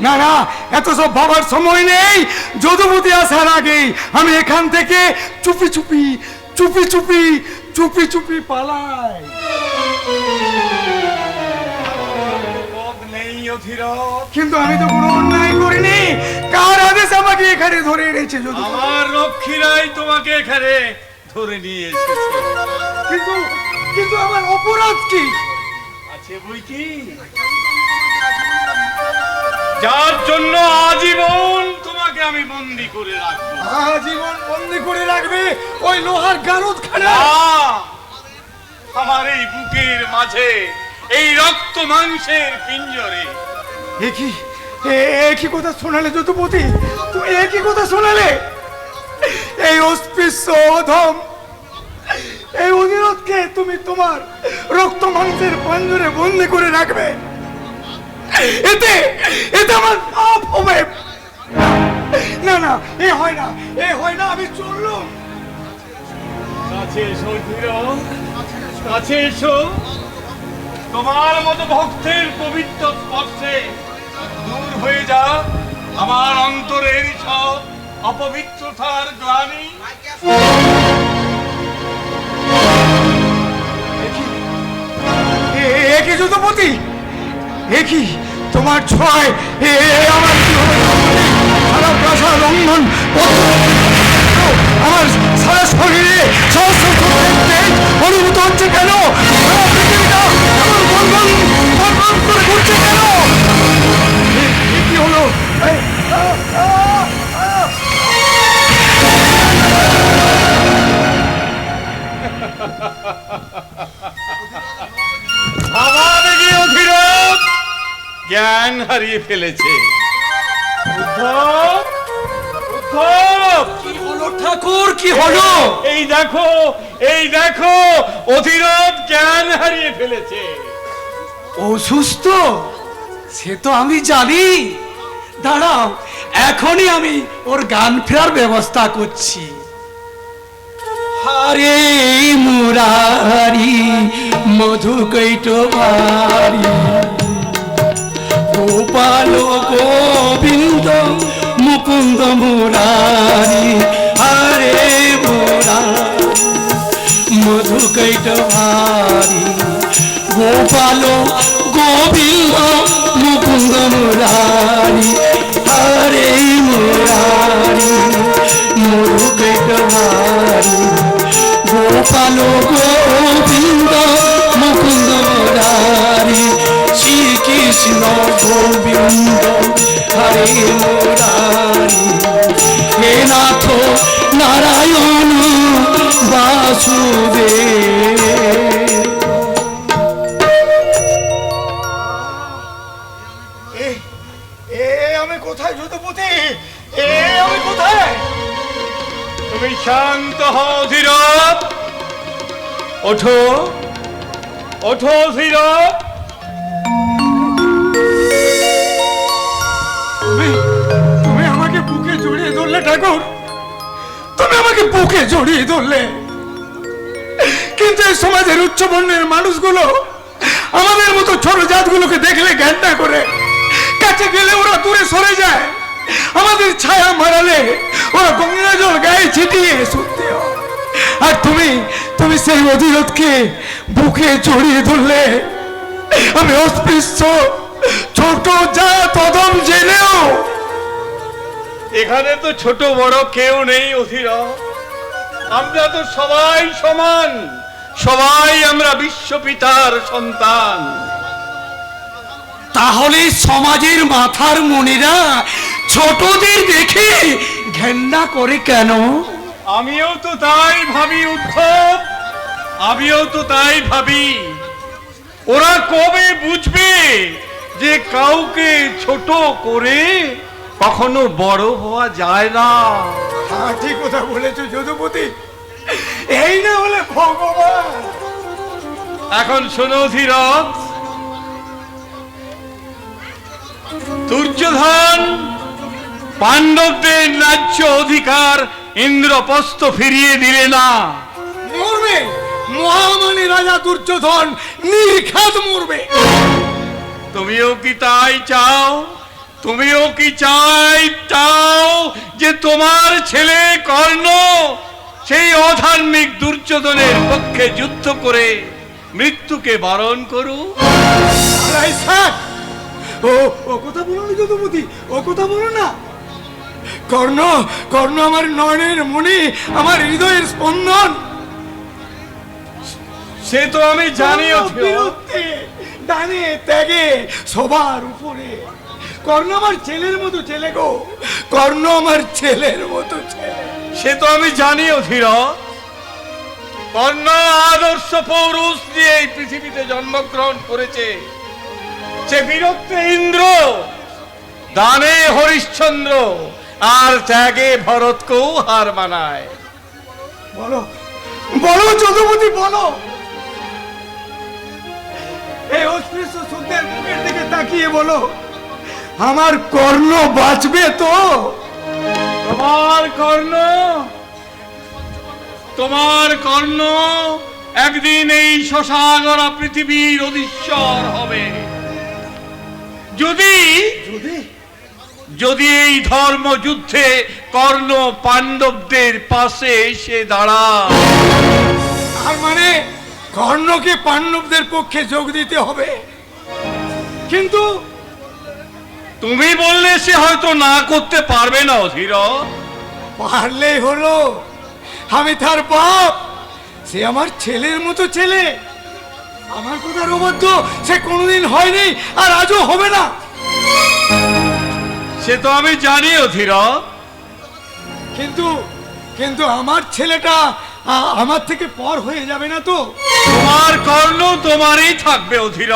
না না, এত সব ভাবার সময় নেই। যদুপতি আসার আগেই আমি এখান থেকে চুপি চুপি চুপি চুপি চুপি চুপি পালাই। কিন্তু আমি তো কোনো অন্যায় করিনি। কার আদেশ আমাকে এখানে ধরে এনেছে? আমার রক্ষীরাই তোমাকে এখানে ধরে নিয়ে এসেছে। কিন্তু কিন্তু আমার অপরাধ কি আছে বই কি, যার জন্য আজীবন তোমাকে আমি বন্দি করে রাখবো। আজীবন বন্দি করে রাখবে ওই লোহার গারদ খানা? আমার এই বুকের মাঝে, এই রক্ত মাংসের পিঞ্জরে। একই কথা শোনালে যদুপতি, তুমি একই কথা শোনালে। এই অস্পৃশ্য অধম, এই অনিরোধকে তুমি তোমার রক্ত মাংসের পাঞ্জরে বন্দি করে রাখবে? এতে আমার পাপ হবে। না না, এ হয় না, এ হয় না। আমি চললুম। কাছে এসো ধীর, কাছে এসো। তোমার মতো ভক্তের পবিত্র স্পর্শে দূর হয়ে যা আমার অন্তরের সব অপবিত্রতার গ্লানি। একই যদুপতি, একই তোমার ছয় আমার কি হলো দ্রৌপদী? সারা প্রাসাদ লঙ্ঘন আমার সারা শরীরে সহস্র তেজ অনুভূত হচ্ছে কেন? সারা পৃথিবীটা এমন বলবন বলবন করে ঘুরছে কেন? কি হলো? জ্ঞান হারিয়ে ফেলেছে। কি হলো ঠাকুর, কি হলো? এই দেখো অধীরথ জ্ঞান হারিয়ে ফেলেছে। অসুস্থ? সে তো আমি জানি। দাঁড়াও, এখনই আমি ওর গান ফেরার ব্যবস্থা করছি। হরে মুরারি মধু কৈটবারি গোপাল গোবিন্দ মুকুন্দ মুরারি হরে মুরারি মধু কৈটবারি গোপাল গোবিন্দ মুকুন্দ মুরারি হরে মুরারি মধু কৈটবারি গোপাল গোবিন্দ মুকুন্দ মুরারি শ্রীকৃষ্ণ গোবিন্দ হরে মুরারি হে নাথ নারায়ণ বাসুদেব। আমি কোথায় যদুপতি? আমি কোথায়? তুমি শান্ত হও ধীরথ। ওঠো ওঠো ধীরথ। তুমি আমাকে বুকে জড়িয়ে ধরলে ঠাকুর, তুমি আমাকে বুকে জড়িয়ে ধরলে। কিন্তু এই সমাজের উচ্চ বর্ণের মানুষগুলো আমাদের মতো ছোট জাতগুলোকে দেখলে ঘৃণা করে, কাছে গেলে ওরা দূরে সরে যায়, আমাদের ছায়া মারালে ওরা গঙ্গা জল গায়ে ছিটিয়ে শুনতে হয়। আর তুমি সেই অধীরথকে বুকে জড়িয়ে ধরলে। আমি অস্পৃশ্য ছোট জাত অধম জেনেও এখানে তো ছোট বড় কেউ নেই অধীরথ। আমরা তো সবাই সমান, সবাই আমরা বিশ্বপিতার সন্তান। তাহলে সমাজের মাথার মুনিরা ছোটদের দেখে ঘেন্না করে কেন? আমিও তো তাই ভাবি উদ্ধব, আমিও তো তাই ভাবি। ওরা কবে বুঝবে যে কাউকে ছোট করে কখনো বড় হওয়া যায় না? হ্যাঁ, ঠিক কথা বলেছো যদুপতি, এই না হলে ভগবান। এখন শোনো ধীরথ, দুর্যোধন পাণ্ডবদের রাজ্য অধিকার ইন্দ্রপ্রস্থ ফিরিয়ে দিলে না। মরবে মহামানী রাজা দুর্যোধন, নির্ঘাত মরবে। তুমিও কি তাই চাও? তুমিও কি চাও যে তোমার ছেলে কর্ণ সেই অধার্মিক দুর্যোধনের পক্ষে যুদ্ধ করে মৃত্যুকে বরণ করুক? ও কথা বলো না যদুপতি, ও কথা বলো না। কর্ণ আমার নয়নের মণি, আমার হৃদয়ের স্পন্দন। সে তো আমি জানিও। ডানে ত্যাগে সবার উপরে। কর্ণ আমার ছেলের মতো ছেলে গো, কর্ণ আমার ছেলের মতো ছেলে। সে তো আমি জানিও ধীরথ। কর্ণ আদর্শ পৌরুষ দিয়ে এই পৃথিবীতে জন্মগ্রহণ করেছে। সে বীরত্বে ইন্দ্র, দানে হরিশ্চন্দ্র, আর ত্যাগে ভরতকেও হার মানায়। বলো বলো যদুপতি বলো, এই অস্পৃশ্য সুন্দর মুখের দিকে তাকিয়ে বলো, আমার কর্ণ বাঁচবে তো? তোমার কর্ণ একদিন এই শশাগরা পৃথিবীর অধীশ্বর হবে। যদি এই ধর্মযুদ্ধে কর্ণ পাণ্ডবদের পাশে এসে দাঁড়ায়। আর মানে কর্ণকে পাণ্ডবদের পক্ষে যোগ দিতে হবে। কিন্তু তুমি বললে সে হয়তো না করতে পারবে না অধীর। পারলেই হলো, আমি তার বাপ, সে আমার ছেলের মতো ছেলে। আমার কথার অবাধ্য সে কোনোদিন হয়নি, আর আজও হবে না। সে তো আমি জানি অধীর, কিন্তু কিন্তু আমার ছেলেটা আমার থেকে পর হয়ে যাবে না তো? তোমার কর্ণ তোমারই থাকবে অধীর।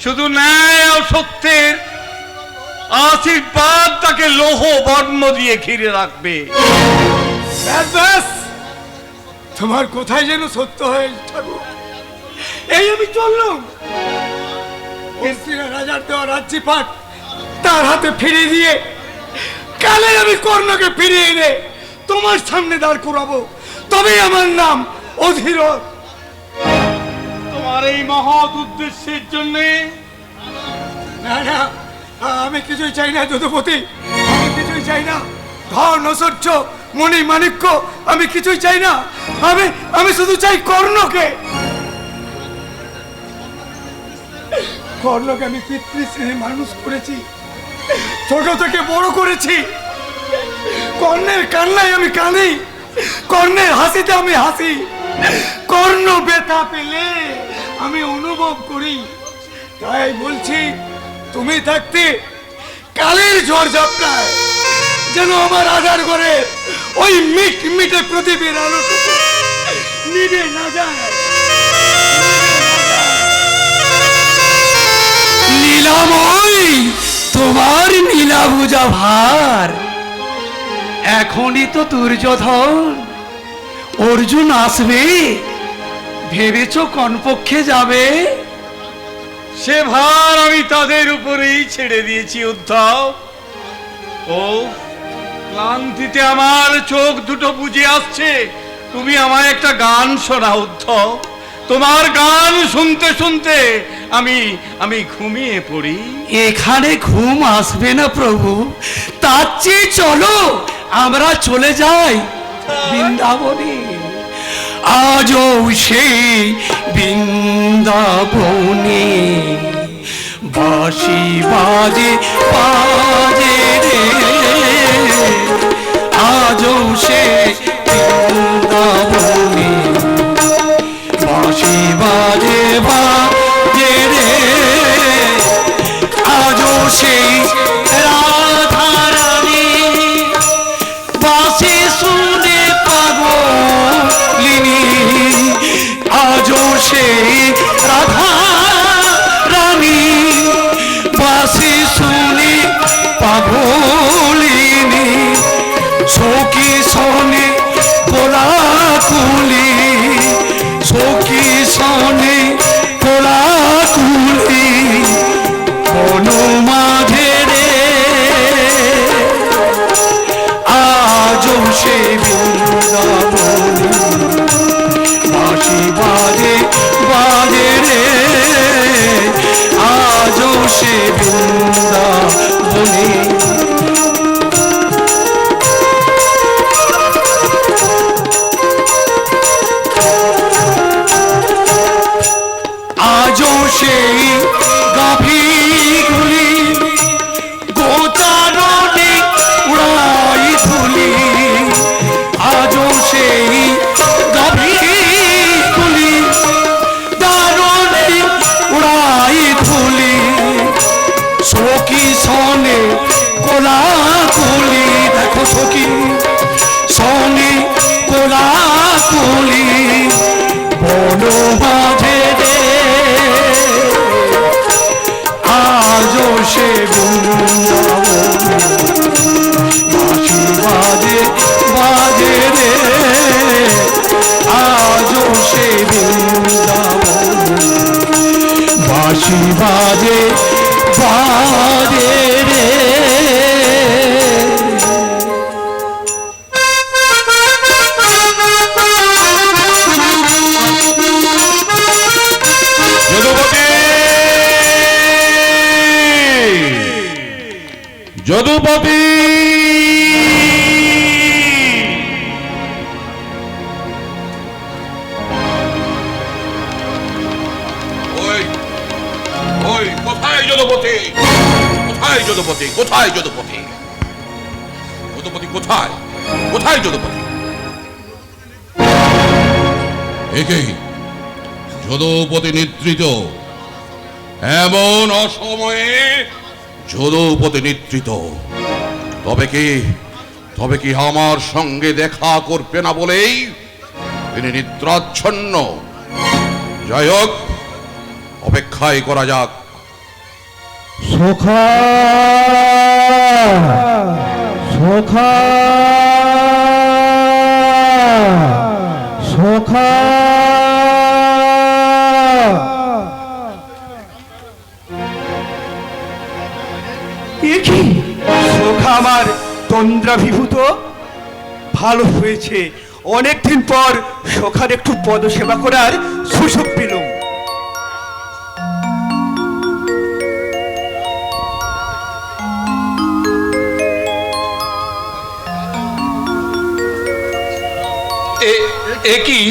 শুধু ন্যায় ও সত্যের আশীর্বাদ তাকে লৌহ বর্ণ দিয়ে ঘিরে রাখবে। ব্যাস ব্যাস, তোমার কোথায় যেন সত্য হয়ে ঠাকুর। এই আমি চললাম, রাজার দেওয়া রাজ্যপাট তার হাতে ফিরিয়ে দিয়ে কালে আমি কর্ণকে ফিরিয়ে এনে তোমার সামনে দাঁড় করাবো, তবে আমার নাম অধীর। তোমার এই মহৎ উদ্দেশ্যের জন্য না না, আমি কিছুই চাই না যদুপতি, আমি কিছুই চাই না। ধন ঐশ্বর্য মণি মাণিক্য আমি কিছুই চাই না। আমি শুধু চাই কর্ণকে। কর্ণকে আমি পিতৃশ্রেণী মানুষ করেছি, ছোট থেকে বড় করেছি। কর্ণের কান্নায় আমি কাঁদি, কর্ণের হাসিতে আমি হাসি। কর্ণ ব্যথা পেলে আমি অনুভব করি। তাই বলছি, তুমি থাকতে কালের ঝড় ঝাপটায় যেন আমার আধার করে ওই মিট মিটে প্রদীপের আলোটুকু নিভে না যায়। নীলাময়, তোমার নীলা বুঝা ভার, এখনই তো দুর্যোধন অর্জুন আসবে, ভেবেছ কোন পক্ষে যাবে? সে ভার আমি তাদের উপরেই ছেড়ে দিয়েছি উদ্ধব। ও ক্লান্তিতে আমার চোখ দুটো বুজে আসছে। তুমি আমায় একটা গান শোনাও উদ্ধব। তোমার গান শুনতে শুনতে আমি ঘুমিয়ে পড়ি। এখানে ঘুম আসবে না প্রভু, তার চেয়ে চলো আমরা চলে যাই বৃন্দাবনে। আজও সেই বৃন্দাবনে বাঁশি বাজে বাজে রে, আজও সেই বৃন্দাবনে বাঁশি বাজে বাজে রে, আজও সেই রাধা রানী বাঁশি শুনে পাগলিনী, আজও সেই রাধা রানী বাঁশি শুনে পাগলিনী, সখী শোনে কোলাকুলি, সখী শোনে কোলাকুলি, কোন মাঝে রে আজও সে বৃন্দাবনে বাঁশি বাজে বাজে রে, আজও সে বৃন্দাবনে। আজও সেই গাভীগুলি গোচারণে উড়াই ধুলি, আজও সেই গাভীগুলি দারণে উড়াই ধুলি, সখী শোনে কোলাকুলি, দেখো সখী শোনে কোলাকুলি, বন মাঝে রে আজও সে বৃন্দাবনে বাঁশি বাজে বাজে রে, আজও সে বৃন্দাবনে বাঁশি বাজে বাজে রে। যদুপতি, ওই ওই কোথায় যদুপতি, কোথায় কোথায় যদুপতি? কোথায় যদুপতি? যদুপতি কোথায়? কোথায় যদুপতি? একেই যদুপতি নিদ্রিত। এমন অসময়ে যদুপতি নিদ্রিত। তবে কি আমার সঙ্গে দেখা করবে না বলেই তিনি নিদ্রাচ্ছন্ন? যাই হোক, অপেক্ষাই করা যাক। সখা সখা সখা কি সখা আমার তন্দ্রাভিভূত? ভালো হয়েছে, অনেকদিন পর সখার একটু পদসেবা করার সুযোগ পেলাম। এ কি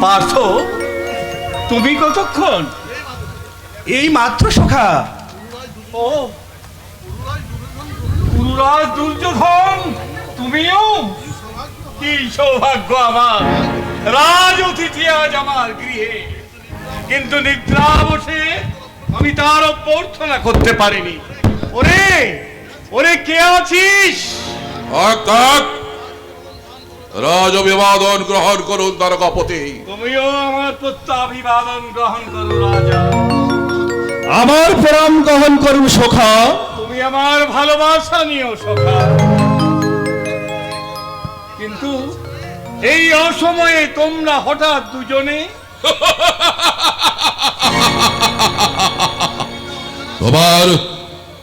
পার্থ, তুমি কতক্ষণ? এই মাত্র সখা। ও পুরাজ দুর্যোধন, তুমিও? কি সৌভাগ্য আমার, রাজ অতিথি আজ আমার গৃহে, কিন্তু নিদ্রা বসে আমি তার অভ্যর্থনা করতে পারিনি। ওরে ওরে, কে আছিস? রাজ অভিবাদন গ্রহণ করুন তারকাপতি। তুমিও আমার প্রত্যাভিবাদন গ্রহণ করো রাজা। আমার প্রণাম গ্রহণ করুন সখা। তুমি আমার ভালোবাসা নিও সখা, কিন্তু এই অসময়ে তোমরা হঠাৎ দুজনে?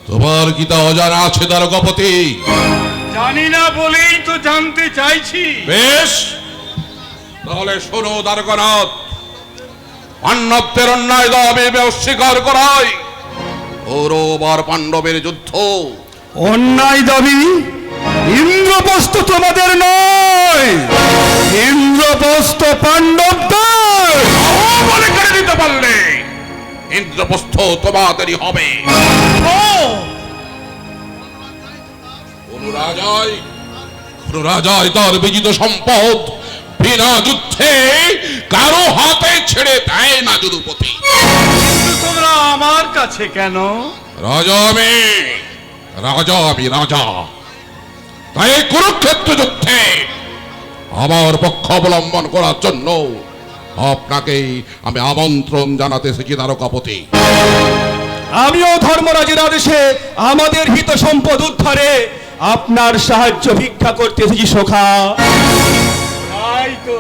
তোমার কি তা অজানা আছে তারকাপতি? জানি না বলেই তো জানতে চাইছি। বেশ, তাহলে শোনো দ্বারকানাথ, পাণ্ডবদের অন্যায় দাবি অস্বীকার করাই কৌরব আর পাণ্ডবের যুদ্ধ। অন্যায় দাবি? ইন্দ্রপ্রস্থ তোমাদের নয়, ইন্দ্রপ্রস্থ পাণ্ডবদের। বলে করে দিতে পারলে ইন্দ্রপ্রস্থ তোমাদেরই হবে। কোন রাজাই তার বিজিত সম্পদ বিনা যুদ্ধে কারো হাতে ছেড়ে দেয় না যদুপতি। কিন্তু তোমরা আমার কাছে কেন? রাজা আমি রাজা। তাই এই কুরুক্ষেত্র যুদ্ধে আমার পক্ষ অবলম্বন করার জন্য আপনাকেই আমি আমন্ত্রণ জানাতে এসেছি তারকাপতি। আমিও ধর্মরাজের আদেশে আমাদের হিত সম্পদ উদ্ধারে আপনার সাহায্য ভিক্ষা করতে এসেছি সখা। তাই তো,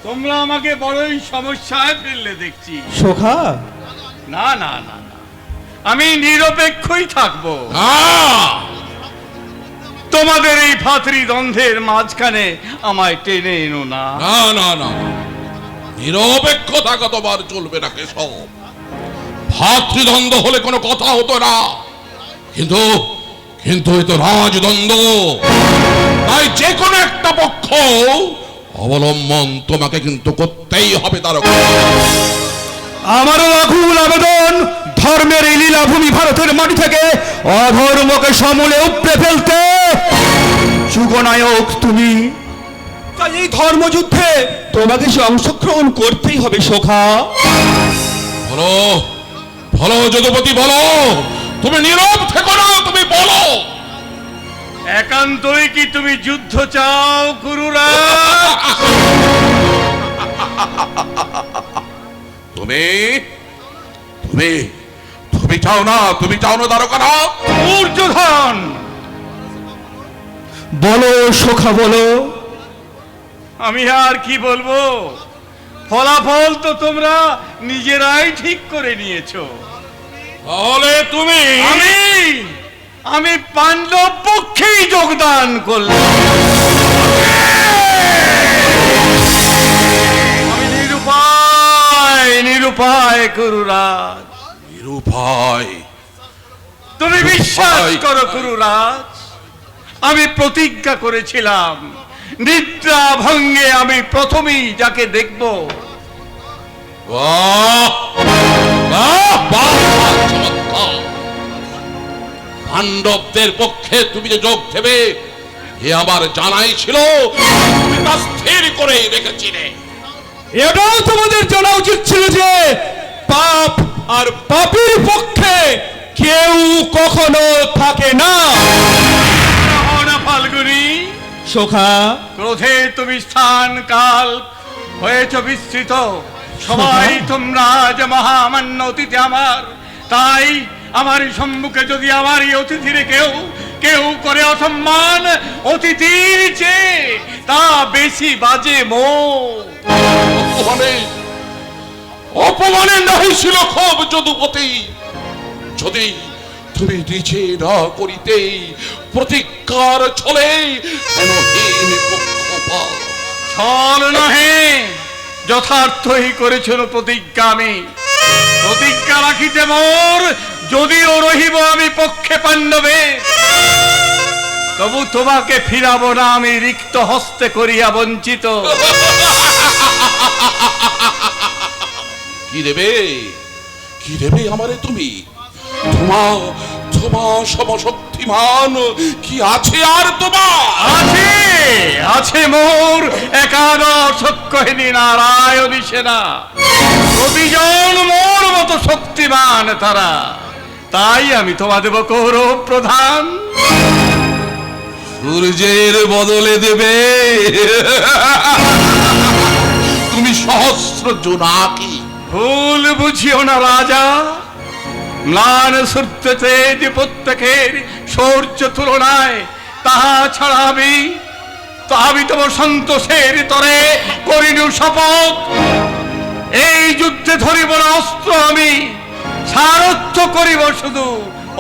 তোমরা আমাকে বড়ই সমস্যায় ফেললে দেখছি সখা। না না না না, আমি নিরপেক্ষই থাকবো। তোমাদের এই ভাতৃ দ্বন্দ্বের মাঝখানে আমায় টেনে এনো না। না, নিরপেক্ষ থাকা তোমার চলবে না কেশব। ভাতৃদ্বন্দ্ব হলে কোনো কথা হতো না, কিন্তু এ তো রাজদ্বন্দ্ব। তাই যে কোনো একটা পক্ষ অবলম্বন তোমাকে কিন্তু করতেই হবে তারকা। আমারও আকুল আবেদন, ধর্মের এই লীলাভূমি ভারতের মাটি থেকে অধর্মকে সমূলে উপড়ে ফেলতে যুগনায়ক তুমি। তাই এই ধর্মযুদ্ধে তোমাকে সে অংশগ্রহণ করতেই হবে সখা। বলো যদুপতি, বলো, তুমি নীরব থেকো না, তুমি বলো। একান্তই কি তুমি যুদ্ধ চাও গুরুরা? তুমি চাও না দ্বারকানাথ? দুর্যোধন, বলো সখা বলো। আমি আর কি বলবো, ফলাফল তো তোমরা নিজেরাই ঠিক করে নিয়েছো। তাহলে তুমি? আমি পাণ্ডব পক্ষেই যোগদান করলাম। আমি নিরুপায় গুরুরাজ। নিরুপায়? তুমি বিশ্বাস করো গুরুরাজ, আমি প্রতিজ্ঞা করেছিলাম নিদ্রা ভঙ্গে আমি প্রথমেই যাকে দেখব। বাহ, চমৎকার। কথা। পাণ্ডবদের পক্ষে তুমি যে যোগ দেবে এ আমার জানাই ছিল, তুমি তা স্থির করে রেখেছিলে। এটাও তোমাদের জানা উচিত ছিল যে পাপ আর পাপীর পক্ষে কেউ কখনো থাকে না। ফাল্গুনি, সখা, ক্রোধে তুমি স্থান কাল হয়েছ বিস্তৃত। সবাই তোমরা যে মহামান্য অতিথি আমার, তাই আমার সম্মুখে যদি আমার এই অতিথিরে কেউ করে অসম্মান, অতিথির চেয়ে তা বেশি বাজে অপমানে নাহি ছিল খুব যদুপতি, যদি তুমি নিজে না করিতে প্রতিজ্ঞার ছলে ছল নহে, যথার্থই করেছিল প্রতিজ্ঞা। আমি প্রতিজ্ঞা রাখিতে মোর, যদিও রহিব আমি পক্ষে পাণ্ডবে, তবু তোমাকে ফিরাবো না আমি রিক্ত হস্তে করিয়া বঞ্চিত। কি দেবে আমারে তুমি? তোমার সমশক্তিমান কি আছে আর তোমার? আছে মোর একাদশ সক্ষহিনী নারায়ণী সেনা, প্রতিজন মোর মতো শক্তিমান তারা, তাই আমি তোমা দেব কৌরব প্রধান। সূর্যের বদলে দেবে তুমি সহস্র জোনাকি। ভুল বুঝিও না রাজা, ম্লান সূর্য তেজ প্রত্যেকের সূর্য তুলনায়, তাহা ছাড়া আমি তোমার সন্তোষের তরে করিনু শপথ। এই যুদ্ধে ধরিব না অস্ত্র, আমি সারথ্য করিব শুধু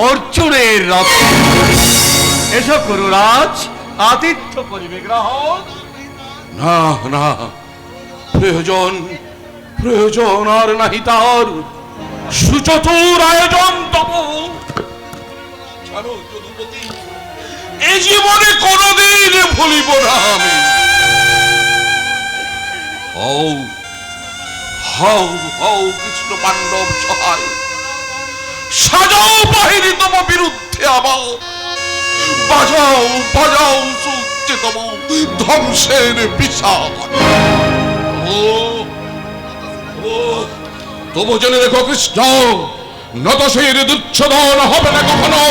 অর্জুনের রথ। এসো করুরাজ, আতিথ্য করিবে গ্রহণ। না প্রয়োজন আর নাহি তার, সুচতুর আয়োজন তব। জানো যদুপতি, এই জীবনে কোনদিন ভুলিব না আমি। হও কৃষ্ণ পাণ্ডব সহায়, সাজাও বাহিনী তব বিরুদ্ধে আবার, বাজাও সূর্যে তব ধ্বংসের বিষাদ। তবু জেনে রেখো কৃষ্ণ, নতশির দুচ্ছদন হবে না কখনো।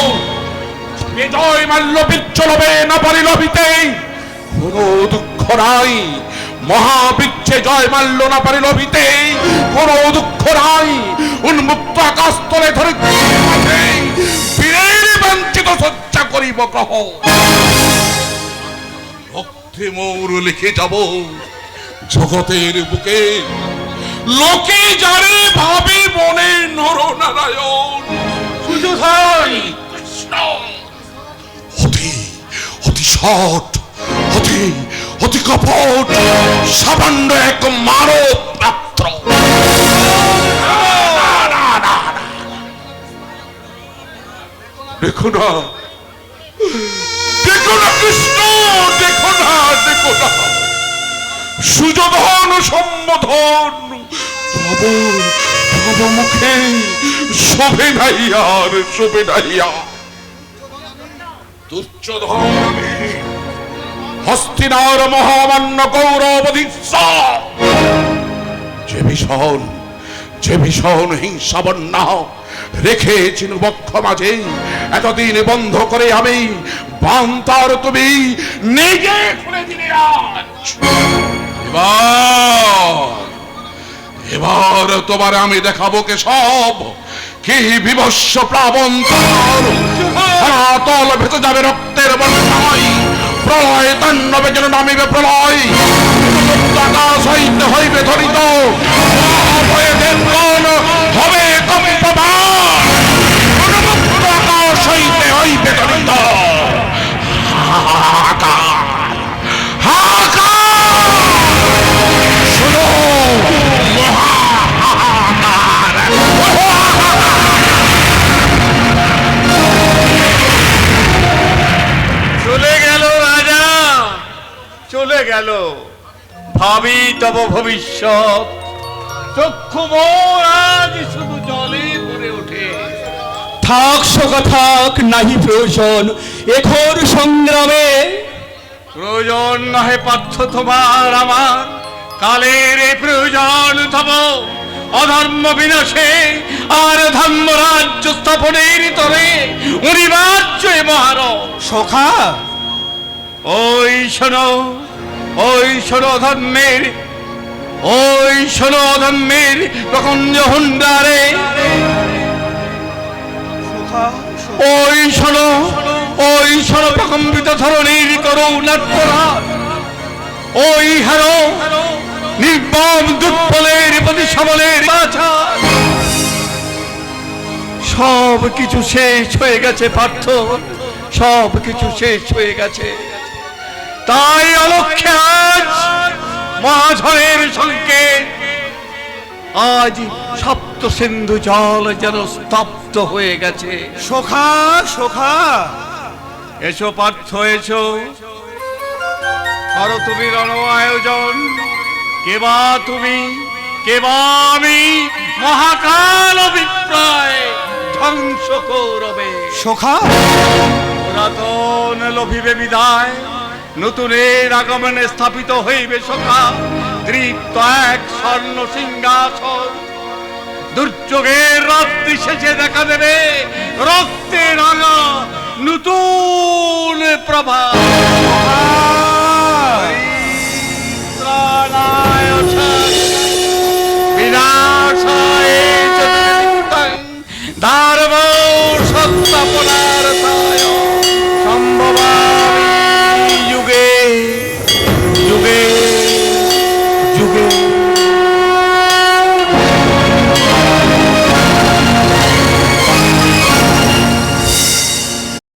বিজয় মাল্য বিচ্ছলবে না পারি লভিতে, কোনো দুঃখ নাই। মহাবৃক্ষে জয় মাল্য না পারি লভিতে, কোনো দুঃখ নাই। উন্মুক্ত আকাশ তলে ধরে বীরের বাঞ্ছিত সজ্জা করিব গ্রহ। রক্তে মোর লিখে যাব জগতের বুকে, লোকে জানে ভাবে মনে নরনারায়ণ। সুযোধন কৃষ্ণ অতি সৎ, অতি কপট, সামান্য এক মানব মাত্র। দেখো না কৃষ্ণ, দেখো না সুযোধন সম্বোধন তব মুখে শোভে নাই আর, শোভে নাই আর। দুর্যোধন হস্তিনার মহামান্য কৌরব যে ভীষণ হিংসা বন্যা রেখেছিল বক্ষ মাঝে, এতদিন বন্ধ করে আমি বান্তার তুমি নিজে খুলে দিলে। আজ এবার তোমার আমি দেখাবো কে সব কি বিভৎস প্লাবন, তল ভেসে যাবে রক্তের বন্যায়, প্রলয় তাণ্ডবে যেন নামিবে প্রলয়, আকাশ হইতে হইবে ধরিত, হবে কম্পমান, আকাশ হইতে হইবে ধরিত। চলে গেল ভাবি তব ভবিষ্যৎ, চক্ষু মোর আজ শুধু জলে ভরে ওঠে। থাক সখা থাক, নাহি প্রয়োজন এখন সংগ্রামে। প্রয়োজন নহে পার্থ তোমার আমার, কালের এই প্রয়োজন তব অধর্ম বিনাশে আর ধর্ম রাজ্য স্থাপনের তরে অনিবার্য মহার। সখা ওই শোনো ধর্মের, ওই শোনো ধর্মের প্রকঞ্জ হুন্ডারে, ওই শোনো প্রকম্পিত ধরনের করুণাত্মরাত, ওই হারো নির্মম দুর্বলের প্রতি সবলের বাছা। সব কিছু শেষ হয়ে গেছে পার্থ, সব কিছু শেষ হয়ে গেছে। তাই অলক্ষ্যে আজ মহাঝড়ের সংকেত, আজ সপ্ত সিন্ধু জল যেন স্তব্ধ হয়ে গেছে। সখা সখা এসো পার্থ এসো, করো তুমি রণ আয়োজন। কেবা তুমি, কেবা আমি, মহাকাল অভিপ্রায় ধ্বংস কৌরবে। সখা পুরাতন লভিবে বিদায়, নতুনের আগমনে স্থাপিত হইবে সখা তৃপ্ত এক স্বর্ণ সিংহাসন। দুর্যোগের রাত্রি শেষে দেখা দেবে রক্তে রাঙা নতুন প্রভা।